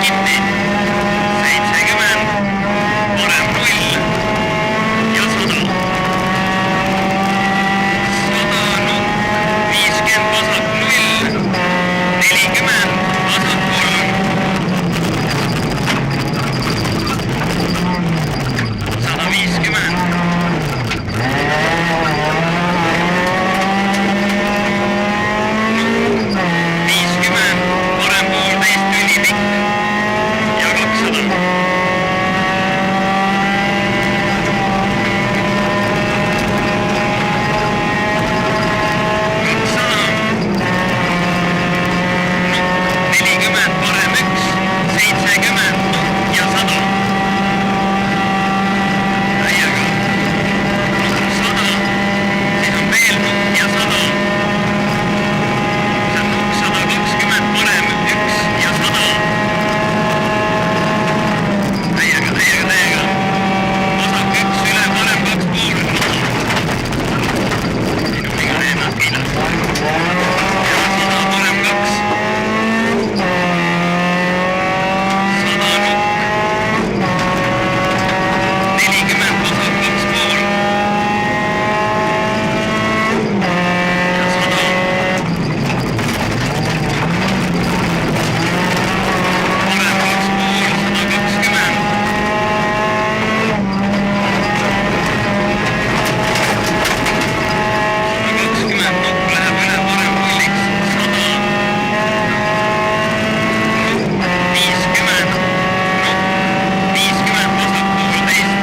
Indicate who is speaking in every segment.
Speaker 1: kinni, 70, parem 0 ja 100. 100 nukk, 50 vasak 0, 40 vasak 3. 150. 50, parem poolteist ülipikk ja 200. 40, parem 1, 70 nukk ja 100. Täiega. 100, siis on veel nukk ja 100. See on nukk 120, parem 1 ja 100. Täiega. Vasak 1 üle, parem 2,5. Siin on iga ennast kiilas. Ja 100, parem 2. 100 nukk. 40, vasak 2,5. Ja 100. 120 nukk läheb üle, parem pulliks 100. 50 nukk, 50 vasak poolteist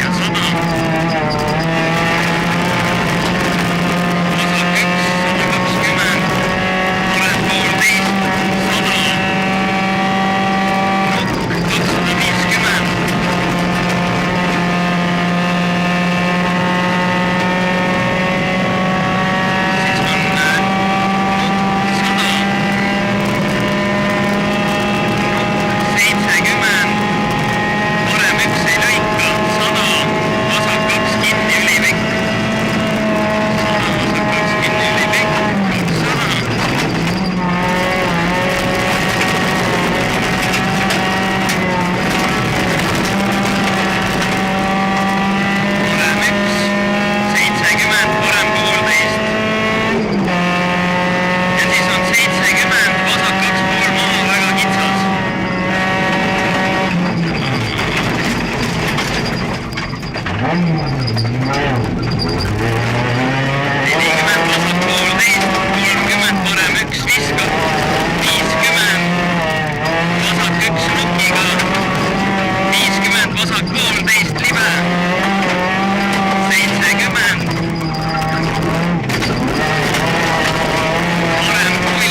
Speaker 1: ja 100. Vasak 1, 120, parem poolteist, 100. Nukk 250. 70, parem 1 ei lõika, 100, vasak 2 kinni ülipikk. 100, vasak 2 kinni ülipikk, 200. Parem 1, 70, parem poolteist. Ja siis on 70, vasak 2,5 maha, väga kitsas. 40 vasak poolteist, 30 parem 1 viskab, 50 vasak 1 nukiga, 50 vasak poolteist libe, 70 parem 0,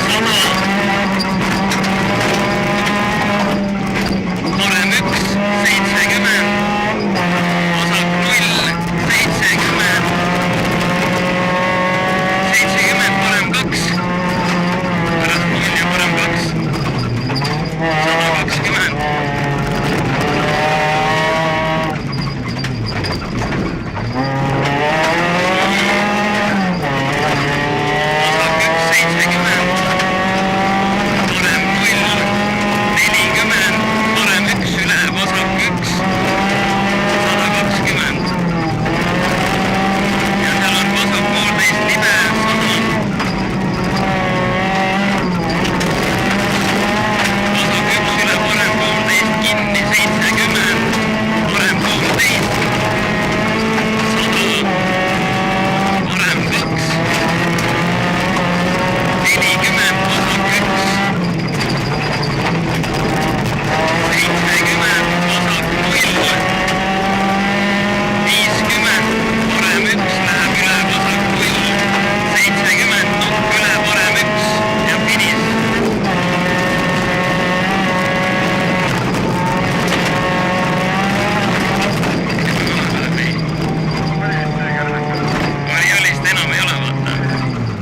Speaker 1: 100 parem 1, 70 vasak 0, 70 parem 2, pärast 0 ja parem 2, 120. Vasak 1, 70, parem 0, 40, parem 1 üle, vasak 1, 120. Ja seal on vasak poolteist libe, 100. Vasak 1 üle, parem poolteist kinni, 70, parem poolteist, 100, parem 2, 40, vasak 1, 70, vasak 0, 50, parem 1 läheb üle, vasak 0, 70 nukk üle, parem 1 ja finis. Variolist enam ei ole, vaata.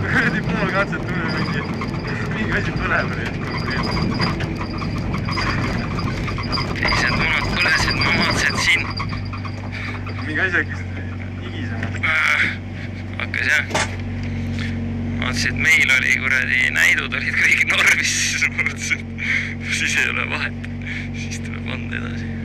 Speaker 2: Kuradi pool katset tuli mingi asi põleb.
Speaker 1: Teised munad põlesid, mamatsed siin.
Speaker 2: mingi asi hakkas higisema.
Speaker 1: Hakkas jah. Vaatasin et meil oli kuradi näidud olid kõik normis, siis ma mõtlesin, siis ei ole vahet, siis tuleb anda edasi.